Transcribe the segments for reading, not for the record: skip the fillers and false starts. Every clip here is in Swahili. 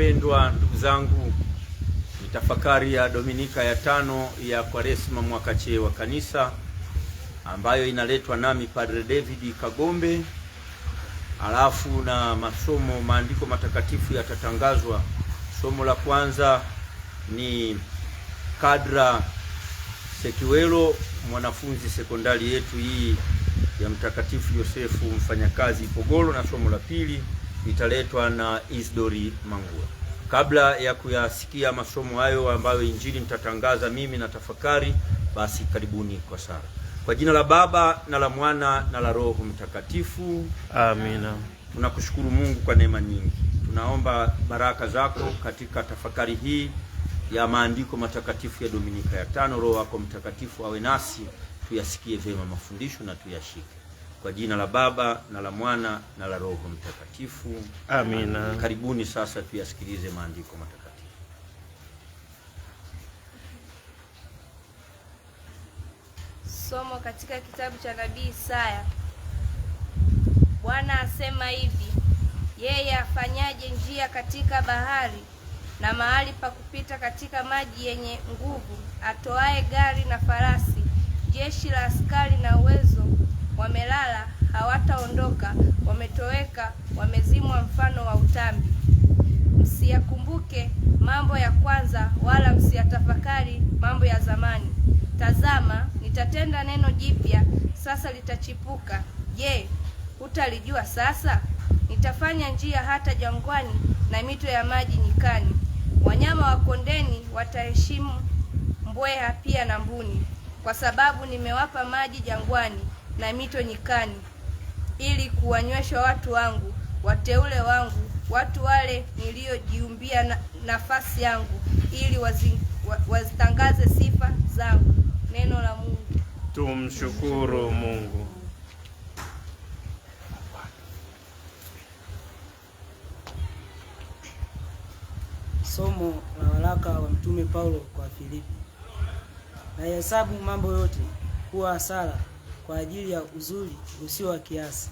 Wapendwa ndugu zangu, ni tafakari ya Dominika ya 5 ya Kwaresma mwaka C wa Kanisa, ambayo inaletwa nami Padre David Kagombe. Alafu na maandiko matakatifu yatatangazwa. Somo la kwanza ni Kadra Sekiwelo, mwanafunzi sekondari yetu hii ya Mtakatifu Yosefu Mfanyakazi Ipogolo, na somo la pili litaletwa na Isdori Mangua. Kabla ya kuyasikia masomo hayo ambayo injili mtatangaza mimi na tafakari, basi karibuni kwa sala. Kwa jina la Baba na la Mwana na la Roho Mtakatifu, amina. Tunakushukuru Mungu kwa neema nyingi. Tunaomba baraka zako katika tafakari hii ya maandiko matakatifu ya Dominika ya 5. Roho wako Mtakatifu awe nasi, tuyasikie vyema mafundisho na tuyashike. Kwa jina la Baba na la Mwana na la Roho Mtakatifu, amina. Karibuni sasa tuyasikilize maandiko matakatifu. Somo katika kitabu cha Nabii Isaya. Bwana asema hivi: yeye afanyaje njia katika bahari na mahali pa kupita katika maji yenye nguvu, atoae gari na farasi, jeshi la askari na uwezo. Wamelala hawataondoka, wametoweka, wamezimwa mfano wa utambi. Msiyakumbuke mambo ya kwanza, wala msiyatafakari mambo ya zamani. Tazama, nitatenda neno jipya, sasa litachipuka. Je, hutalijua sasa? Nitafanya njia hata jangwani na mito ya maji nyikani. Wanyama wa kondeni wataheshimu mbweha pia na mbuni, kwa sababu nimewapa maji jangwani na mito nyikani, ili kuwanywesha watu wangu, wateule wangu, watu wale niliojiumbia nafasi yangu, ili wazitangaze sifa zangu. Neno la Mungu. Tumshukuru Mungu. Somo la waraka wa Mtume Paulo kwa Filipi. Nahesabu mambo yote kuwa hasara kwa ajili ya uzuri usio wa kiasi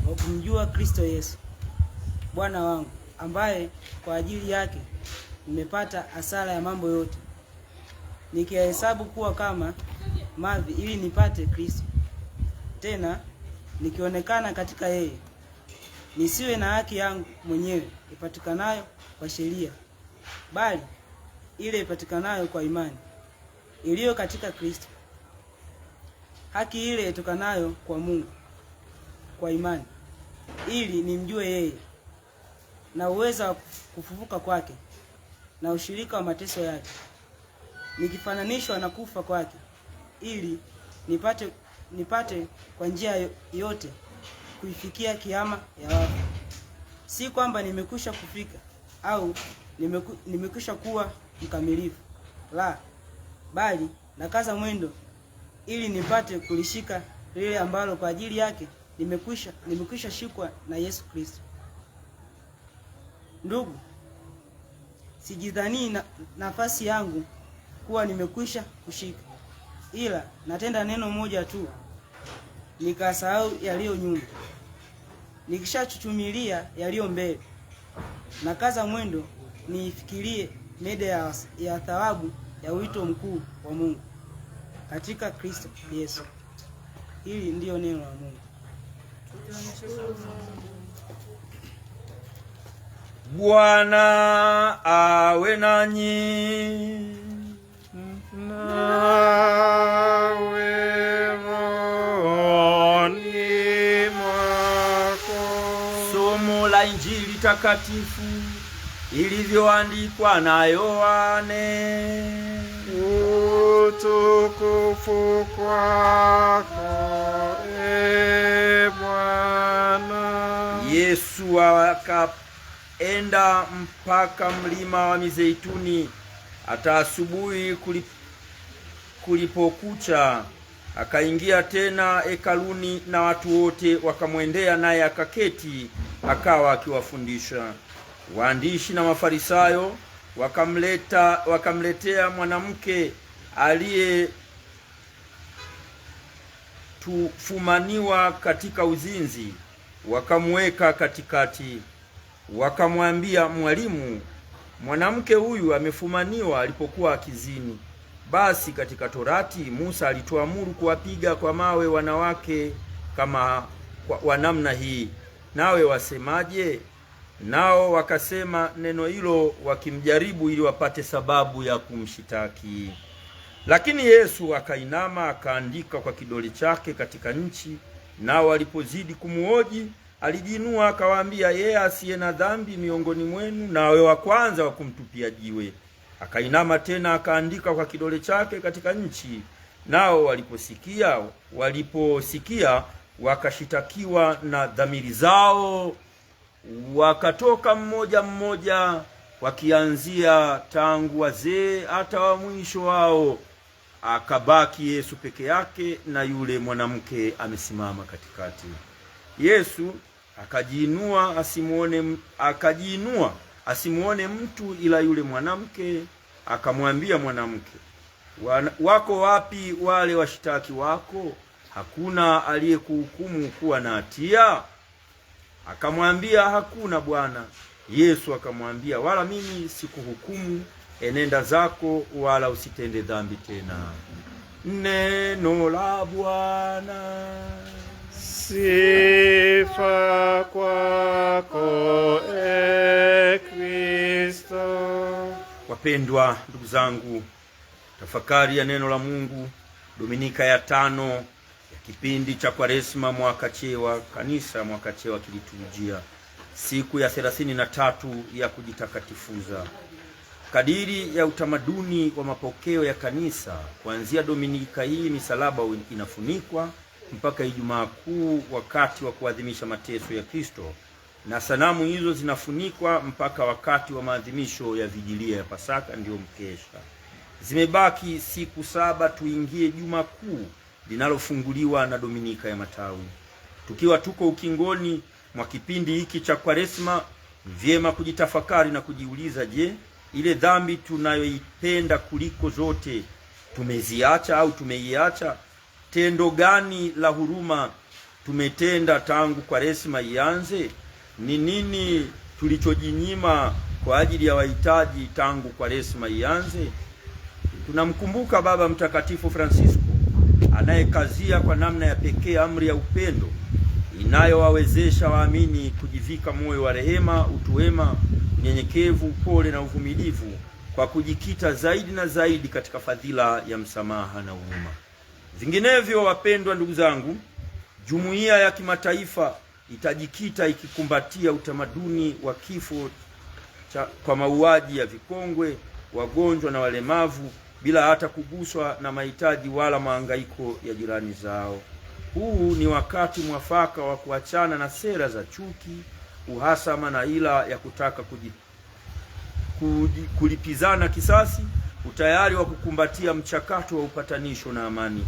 wa kumjua Kristo Yesu Bwana wangu, ambaye kwa ajili yake nimepata hasara ya mambo yote, nikihesabu kuwa kama mavi ili nipate Kristo, tena nikionekana katika yeye, nisiwe na haki yangu mwenyewe ipatikanayo kwa sheria, bali ile ipatikanayo kwa imani iliyo katika Kristo, haki ile itokanayo kwa Mungu kwa imani, ili nimjue yeye na uweza wa kufufuka kwake na ushirika wa mateso yake, nikifananishwa na kufa kwake, ili nipate kwa njia yote kuifikia kiama ya wafu. Si kwamba nimekwisha kufika au nimekwisha kuwa mkamilifu, la, bali nakaza mwendo ili nipate kulishika lile ambalo kwa ajili yake nimekwisha shikwa na Yesu Kristo. Ndugu, sijidhani nafasi yangu kuwa nimekwisha kushika, ila natenda neno moja tu, nikasahau yaliyo nyuma, nikishachuchumilia yaliyo mbele, nakaza mwendo niifikirie mede ya thawabu ya wito mkuu wa Mungu katika Kristo Yesu. Hili ndiyo neno la Mungu. Bwana awe nanyi. Nawe rohoni mwako. Somo la Injili takatifu ilivyoandikwa na Yohane. Utukufu kwako, e Bwana. Yesu akaenda mpaka mlima wa Mizeituni. Hata asubuhi kulipokucha, akaingia tena hekaluni, na watu wote wakamwendea, naye akaketi akawa akiwafundisha. Waandishi na Mafarisayo wakamletea mwanamke aliyetufumaniwa katika uzinzi, wakamweka katikati. wakamwambia, Mwalimu, mwanamke huyu amefumaniwa alipokuwa akizini. Basi katika Torati Musa alituamuru kuwapiga kwa mawe wanawake kama wa namna hii, nawe wasemaje? Nao wakasema neno hilo wakimjaribu ili wapate sababu ya kumshitaki. Lakini Yesu akainama akaandika kwa kidole chake katika nchi. Nao walipozidi kumuhoji, alijiinua akawaambia, yeye asiye na dhambi miongoni mwenu na awe wa kwanza wa kumtupia jiwe. Akainama tena akaandika kwa kidole chake katika nchi. Nao waliposikia wakashitakiwa na dhamiri zao, wakatoka mmoja mmoja, wakianzia tangu wazee hata wa mwisho wao. Akabaki Yesu peke yake na yule mwanamke amesimama katikati. Yesu akajiinua asimuone mtu ila yule mwanamke. Akamwambia mwanamke, wako wapi wale washitaki wako? Hakuna aliyekuhukumu kuwa na hatia? Akamwambia, hakuna Bwana. Yesu akamwambia, wala mimi sikuhukumu. Enenda zako, wala usitende dhambi tena. Neno la Bwana. Sifa kwako, e Kristo. Wapendwa ndugu zangu, tafakari ya neno la Mungu, Dominika ya 5 ya kipindi cha Kwaresma mwaka C wa Kanisa, mwaka C wa kiliturujia, siku ya 33 ya kujitakatifuza. Kadiri ya utamaduni wa mapokeo ya Kanisa, kuanzia Dominika hii misalaba inafunikwa mpaka Ijumaa Kuu wakati wa kuadhimisha mateso ya Kristo, na sanamu hizo zinafunikwa mpaka wakati wa maadhimisho ya Vigilia ya Pasaka, ndio mkesha. Zimebaki siku 7 tuingie Juma Kuu linalofunguliwa na Dominika ya Matawi. Tukiwa tuko ukingoni mwa kipindi hiki cha Kwaresma, vyema kujitafakari na kujiuliza, je, ile dhambi tunayoipenda kuliko zote tumeziacha au tumeiacha? Tendo gani la huruma tumetenda tangu Kwaresma ianze? Ni nini tulichojinyima kwa ajili ya wahitaji tangu Kwaresma ianze? Tunamkumbuka Baba Mtakatifu Francisco anayekazia kwa namna ya pekee amri ya upendo inayowawezesha waamini kujivika moyo wa rehema, utu wema, unyenyekevu, upole na uvumilivu, kwa kujikita zaidi na zaidi katika fadhila ya msamaha na huruma. Vinginevyo, wapendwa ndugu zangu, jumuiya ya kimataifa itajikita ikikumbatia utamaduni wa kifo kwa mauaji ya vikongwe, wagonjwa na walemavu, bila hata kuguswa na mahitaji wala mahangaiko ya jirani zao. Huu ni wakati mwafaka wa kuachana na sera za chuki, uhasama na ila ya kutaka kulipizana kisasi, utayari wa kukumbatia mchakato wa upatanisho na amani.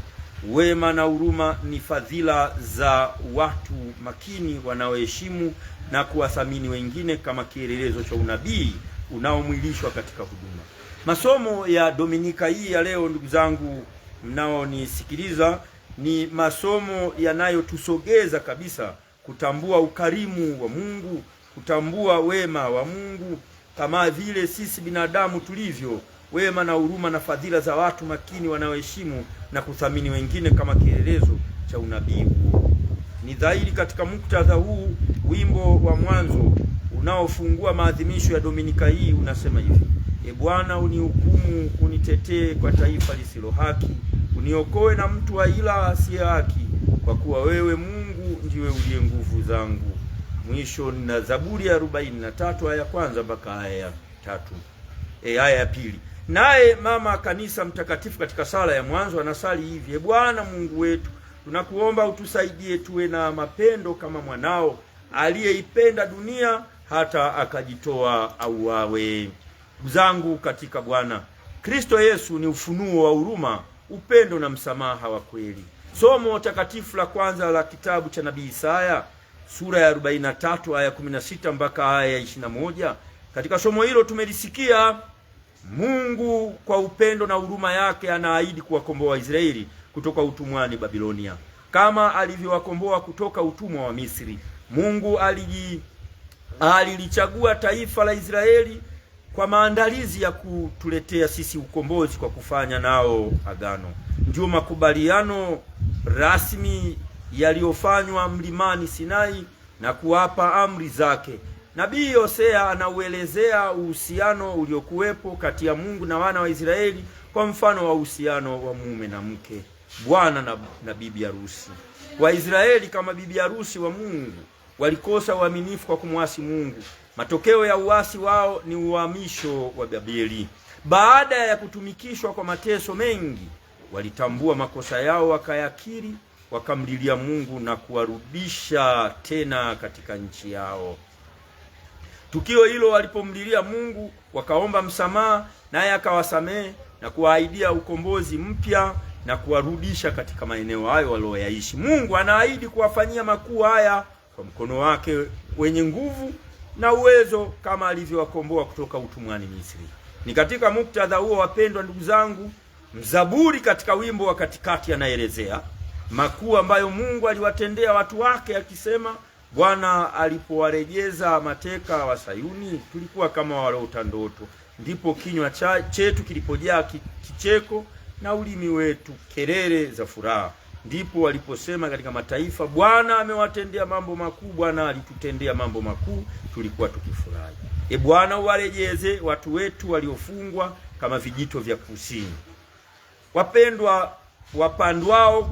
Wema na huruma ni fadhila za watu makini wanaoheshimu na kuwathamini wengine kama kielelezo cha unabii unaomwilishwa katika huduma. Masomo ya Dominika hii ya leo, ndugu zangu mnaonisikiliza, ni masomo yanayotusogeza kabisa kutambua ukarimu wa Mungu, kutambua wema wa Mungu kama vile sisi binadamu tulivyo, wema na huruma na fadhila za watu makini wanaoheshimu na kuthamini wengine kama kielelezo cha unabii huo. Ni dhahiri katika muktadha huu, wimbo wa mwanzo unaofungua maadhimisho ya Dominika hii unasema hivi: E Bwana, unihukumu, unitetee kwa taifa lisilo haki, uniokoe na mtu wa ila asiye haki, kwa kuwa wewe Mungu ndiwe uliye nguvu zangu. Mwisho na Zaburi ya 43 aya ya 1 mpaka aya ya 3. Aya ya 2. Naye mama Kanisa mtakatifu katika sala ya mwanzo anasali hivi: E Bwana Mungu wetu, tunakuomba utusaidie tuwe na mapendo kama mwanao aliyeipenda dunia hata akajitoa auawe. Ndugu zangu katika Bwana, Kristo Yesu ni ufunuo wa huruma, upendo na msamaha wa kweli. Somo takatifu la kwanza la kitabu cha nabii Isaya, sura ya 43 aya 16 mpaka aya ya 21. Katika somo hilo tumelisikia Mungu kwa upendo na huruma yake anaahidi kuwakomboa Israeli kutoka utumwani Babilonia, kama alivyowakomboa kutoka utumwa wa Misri. Mungu alilichagua taifa la Israeli kwa maandalizi ya kutuletea sisi ukombozi kwa kufanya nao agano. Ndio makubaliano rasmi yaliyofanywa mlimani Sinai na kuwapa amri zake. Nabii Hosea anauelezea uhusiano uliokuwepo kati ya Mungu na wana wa Israeli kwa mfano wa uhusiano wa mume na mke, bwana na bibi harusi. Waisraeli kama bibi harusi wa Mungu walikosa uaminifu kwa kumwasi Mungu. Matokeo ya uasi wao ni uhamisho wa Babeli. Baada ya kutumikishwa kwa mateso mengi, walitambua makosa yao, wakayakiri, wakamlilia Mungu na kuwarudisha tena katika nchi yao. Tukio hilo, walipomlilia Mungu wakaomba msamaha, naye akawasamehe na kuwaahidia ukombozi mpya na kuwarudisha katika maeneo hayo walioyaishi. Mungu anaahidi kuwafanyia makuu haya kwa mkono wake wenye nguvu na uwezo, kama alivyowakomboa kutoka utumwani Misri. Ni katika muktadha huo, wapendwa ndugu zangu, mzaburi katika wimbo wa katikati anaelezea makuu ambayo Mungu aliwatendea watu wake, akisema, Bwana alipowarejeza mateka wa Sayuni, tulikuwa kama waliota ndoto. Ndipo kinywa chetu kilipojaa kicheko na ulimi wetu kelele za furaha. Ndipo waliposema katika mataifa, Bwana amewatendea mambo makuu, Bwana alitutendea mambo makuu, tulikuwa tukifurahi. Bwana uwarejeze watu wetu waliofungwa kama vijito vya kusini. Wapendwa, wapandao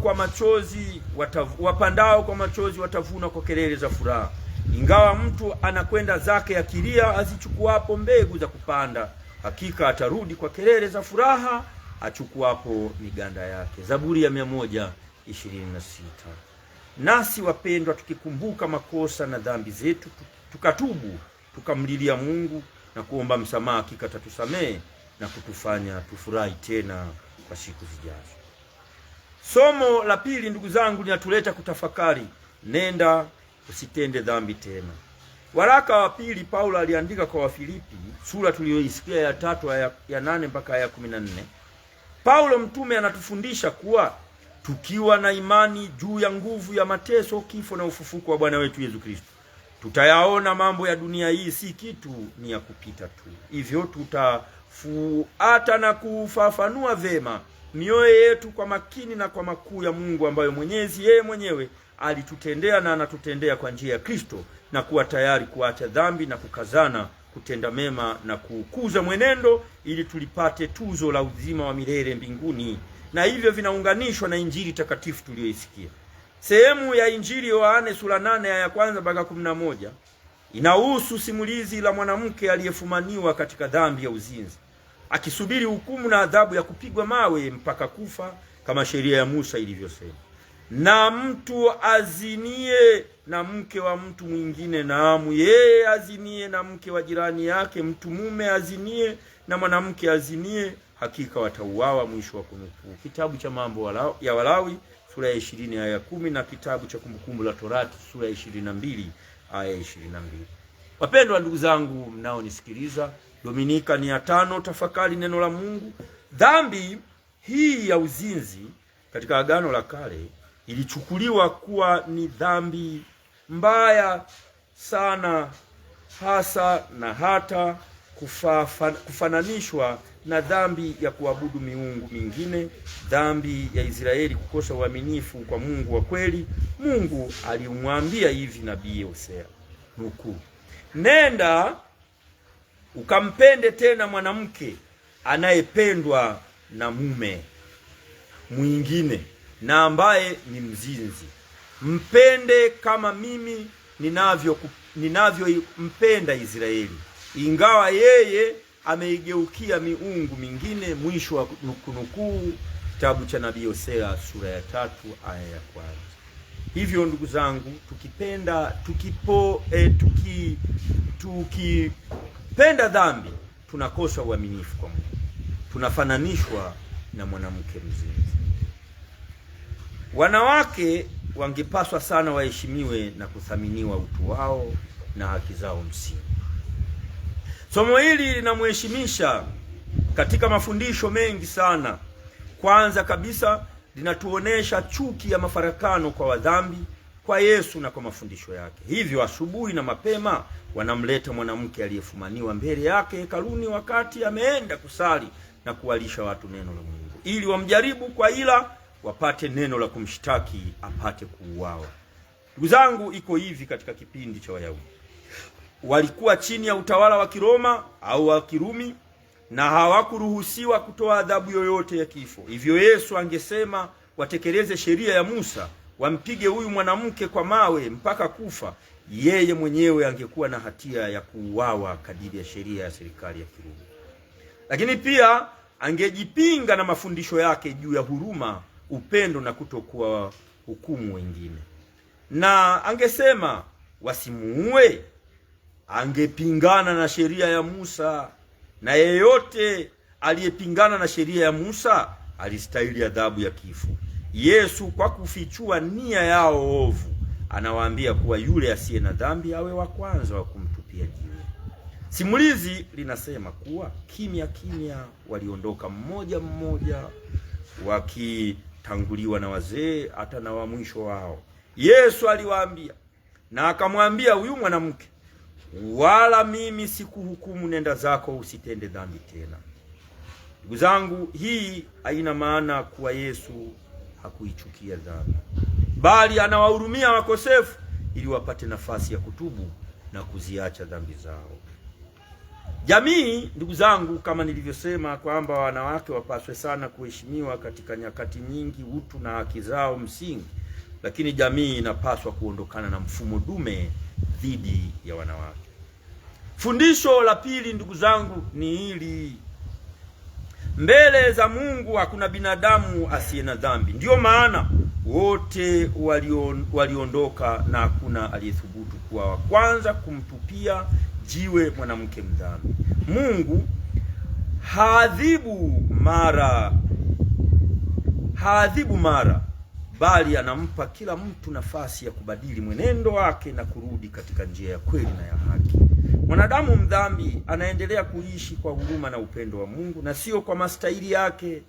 kwa machozi watavuna kwa kelele za furaha. Ingawa mtu anakwenda zake akilia, azichukuapo mbegu za kupanda, hakika atarudi kwa kelele za furaha achukuapo miganda yake. Zaburi ya 126. Nasi wapendwa, tukikumbuka makosa na dhambi zetu, tukatubu, tukamlilia Mungu na kuomba msamaha, hakika atatusamehe na kutufanya tufurahi tena kwa siku zijazo. Somo la pili, ndugu zangu, linatuleta kutafakari, nenda usitende dhambi tena. Waraka wa pili Paulo aliandika kwa Wafilipi, sura tuliyoisikia ya 3 ya 8 mpaka ya 14. Paulo mtume anatufundisha kuwa tukiwa na imani juu ya nguvu ya mateso, kifo na ufufuko wa Bwana wetu Yesu Kristo, tutayaona mambo ya dunia hii si kitu, ni ya kupita tu. Hivyo tutafuata na kufafanua vema mioyo yetu kwa makini na kwa makuu ya Mungu ambayo Mwenyezi yeye mwenyewe alitutendea na anatutendea kwa njia ya Kristo, na kuwa tayari kuacha dhambi na kukazana kutenda mema na kukuza mwenendo, ili tulipate tuzo la uzima wa milele mbinguni. Na hivyo vinaunganishwa na Injili takatifu tuliyoisikia. Sehemu ya Injili Yohane sura 8 aya ya 1 mpaka 11 inahusu simulizi la mwanamke aliyefumaniwa katika dhambi ya uzinzi, akisubiri hukumu na adhabu ya kupigwa mawe mpaka kufa, kama sheria ya Musa ilivyosema. Na mtu azinie na mke wa mtu mwingine, naamu yeye azinie na mke wa jirani yake, mtu mume azinie na mwanamke azinie, hakika watauawa. Mwisho wa kunukuu. Kitabu cha Mambo ya Walawi sura ya 20 aya ya 10 na kitabu cha Kumbukumbu la Torati sura ya 22 aya ya 22. Wapendwa ndugu zangu mnaonisikiliza, Dominika ni ya 5, tafakari neno la Mungu. Dhambi hii ya uzinzi katika Agano la Kale ilichukuliwa kuwa ni dhambi mbaya sana, hasa na hata kufananishwa na dhambi ya kuabudu miungu mingine, dhambi ya Israeli kukosa uaminifu kwa Mungu wa kweli. Mungu alimwambia hivi nabii Hosea, nukuu, nenda ukampende tena mwanamke anayependwa na mume mwingine na ambaye ni mzinzi. Mpende kama mimi ninavyompenda Israeli, ingawa yeye ameigeukia miungu mingine. Mwisho wa kunukuu. Kitabu cha nabii Hosea sura ya 3 aya ya 1. Hivyo ndugu zangu, tukipenda dhambi tunakosa uaminifu kwa Mungu, tunafananishwa na mwanamke mzinzi. Wanawake wangepaswa sana waheshimiwe na kuthaminiwa utu wao na haki zao msingi. Somo hili linamheshimisha katika mafundisho mengi sana. Kwanza kabisa, linatuonesha chuki ya mafarakano kwa wadhambi kwa Yesu na kwa mafundisho yake. Hivyo asubuhi na mapema wanamleta mwanamke aliyefumaniwa mbele yake hekaluni wakati ameenda kusali na kuwalisha watu neno la Mungu, ili wamjaribu kwa ila wapate neno la kumshtaki apate kuuawa. Ndugu zangu, iko hivi katika kipindi cha Wayahudi. Walikuwa chini ya utawala wa Kiroma au wa Kirumi na hawakuruhusiwa kutoa adhabu yoyote ya kifo. Hivyo Yesu angesema watekeleze sheria ya Musa, wampige huyu mwanamke kwa mawe mpaka kufa, yeye mwenyewe angekuwa na hatia ya kuuawa kadiri ya sheria ya serikali ya Kirumi. Lakini pia angejipinga na mafundisho yake juu ya huruma, upendo na kutokuwa hukumu wengine. Na angesema wasimuue, angepingana na sheria ya Musa, na yeyote aliyepingana na sheria ya Musa alistahili adhabu ya kifo. Yesu kwa kufichua nia yao ovu anawaambia kuwa yule asiye na dhambi awe wa kwanza wa kumtupia jiwe. Simulizi linasema kuwa kimya kimya waliondoka mmoja mmoja, wakitanguliwa na wazee hata na wa mwisho wao. Yesu aliwaambia na akamwambia huyu mwanamke, wala mimi sikuhukumu, nenda zako usitende dhambi tena. Ndugu zangu, hii haina maana kuwa Yesu hakuichukia dhambi, bali anawahurumia wakosefu ili wapate nafasi ya kutubu na kuziacha dhambi zao. Jamii, ndugu zangu, kama nilivyosema kwamba wanawake wapaswe sana kuheshimiwa katika nyakati nyingi, utu na haki zao msingi, lakini jamii inapaswa kuondokana na mfumo dume dhidi ya wanawake. Fundisho la pili, ndugu zangu, ni hili: mbele za Mungu hakuna binadamu asiye na dhambi. Ndiyo maana wote waliondoka na hakuna aliyethubutu kuwa wa kwanza kumtupia jiwe mwanamke mdhambi. Mungu haadhibu mara, bali anampa kila mtu nafasi ya kubadili mwenendo wake na kurudi katika njia ya kweli na ya haki. Mwanadamu mdhambi anaendelea kuishi kwa huruma na upendo wa Mungu na sio kwa mastahili yake.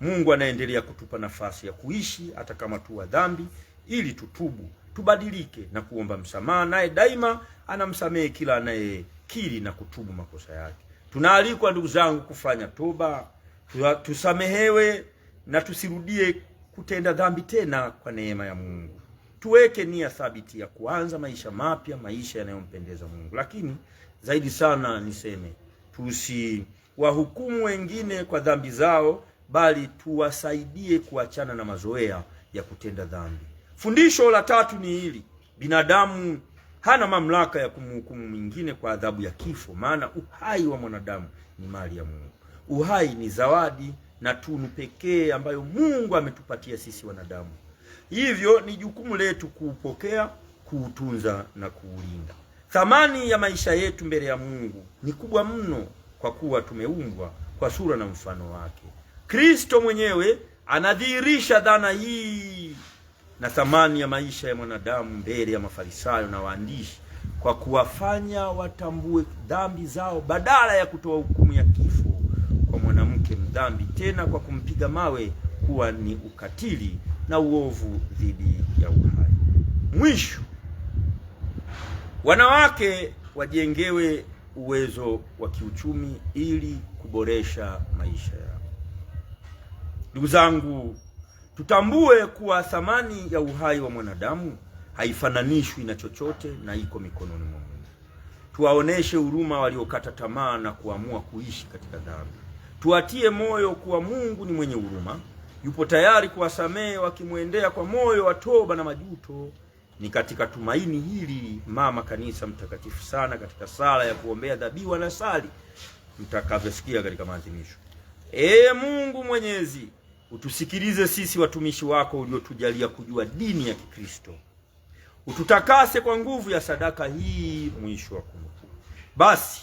Mungu anaendelea kutupa nafasi ya kuishi hata kama tu wa dhambi, ili tutubu, tubadilike na kuomba msamaha, naye daima anamsamehe kila anayekiri na kutubu makosa yake. Tunaalikwa ndugu zangu kufanya toba, tusamehewe na tusirudie kutenda dhambi tena kwa neema ya Mungu. Tuweke nia thabiti ya kuanza maisha mapya, maisha yanayompendeza Mungu. Lakini zaidi sana niseme, tusiwahukumu wengine kwa dhambi zao, bali tuwasaidie kuachana na mazoea ya kutenda dhambi. Fundisho la tatu ni hili: binadamu hana mamlaka ya kumhukumu mwingine kwa adhabu ya kifo, maana uhai wa mwanadamu ni mali ya Mungu. Uhai ni zawadi na tunu pekee ambayo Mungu ametupatia sisi wanadamu. Hivyo ni jukumu letu kuupokea, kuutunza na kuulinda. Thamani ya maisha yetu mbele ya Mungu ni kubwa mno, kwa kuwa tumeumbwa kwa sura na mfano wake. Kristo mwenyewe anadhihirisha dhana hii na thamani ya maisha ya mwanadamu mbele ya Mafarisayo na waandishi, kwa kuwafanya watambue dhambi zao badala ya kutoa hukumu ya kifo kwa mwanamke mdhambi, tena kwa kumpiga mawe kuwa ni ukatili na uovu dhidi ya uhai. Mwisho, wanawake wajengewe uwezo wa kiuchumi ili kuboresha maisha yao. Ndugu zangu, tutambue kuwa thamani ya uhai wa mwanadamu haifananishwi na chochote na iko mikononi mwa Mungu. Tuwaoneshe huruma waliokata tamaa na kuamua kuishi katika dhambi. Tuatie moyo kuwa Mungu ni mwenye huruma, yupo tayari kuwasamehe wakimwendea kwa moyo wa toba na majuto. Ni katika tumaini hili Mama Kanisa mtakatifu sana katika sala ya kuombea dhabihu na sali mtakavyosikia katika maadhimisho: Ee Mungu Mwenyezi, utusikilize sisi watumishi wako uliotujalia kujua dini ya Kikristo. Ututakase kwa nguvu ya sadaka hii. Mwisho wa kunukuu. Basi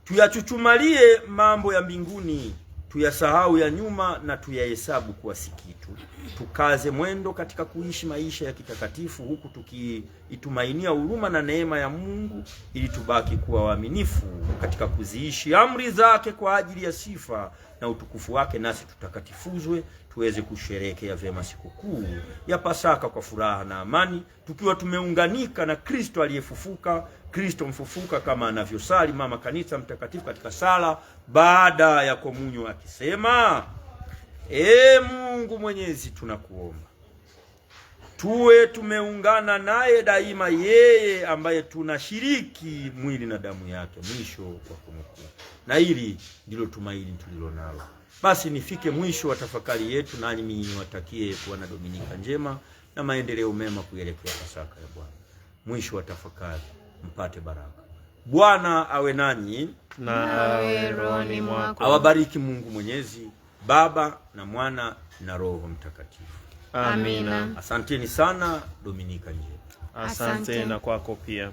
tuyachuchumalie mambo ya mbinguni, tuyasahau ya nyuma na tuyahesabu kuwa si kitu. Tukaze mwendo katika kuishi maisha ya kitakatifu, huku tukiitumainia huruma na neema ya Mungu, ili tubaki kuwa waaminifu katika kuziishi amri zake kwa ajili ya sifa na utukufu wake, nasi tutakatifuzwe tuweze kusherehekea vyema sikukuu ya Pasaka kwa furaha na amani, tukiwa tumeunganika na Kristo aliyefufuka, Kristo mfufuka, kama anavyosali Mama Kanisa Mtakatifu katika sala baada ya komunyo akisema: Mungu Mwenyezi, tunakuomba tuwe tumeungana naye daima, yeye ambaye tunashiriki mwili na damu yake mwisho wa kumkuu. Na hili ndilo tumaini tulilonalo. Basi nifike mwisho wa tafakari yetu, nani mimi niwatakie kuwa na Dominika njema na maendeleo mema kuelekea Pasaka ya Bwana. Mwisho wa tafakari, mpate baraka. Bwana awe nanyi na awe rohoni mwako. Awabariki Mungu Mwenyezi, Baba na Mwana na Roho Mtakatifu. Amina. Asanteni sana. Dominika njema. Asante na kwako pia.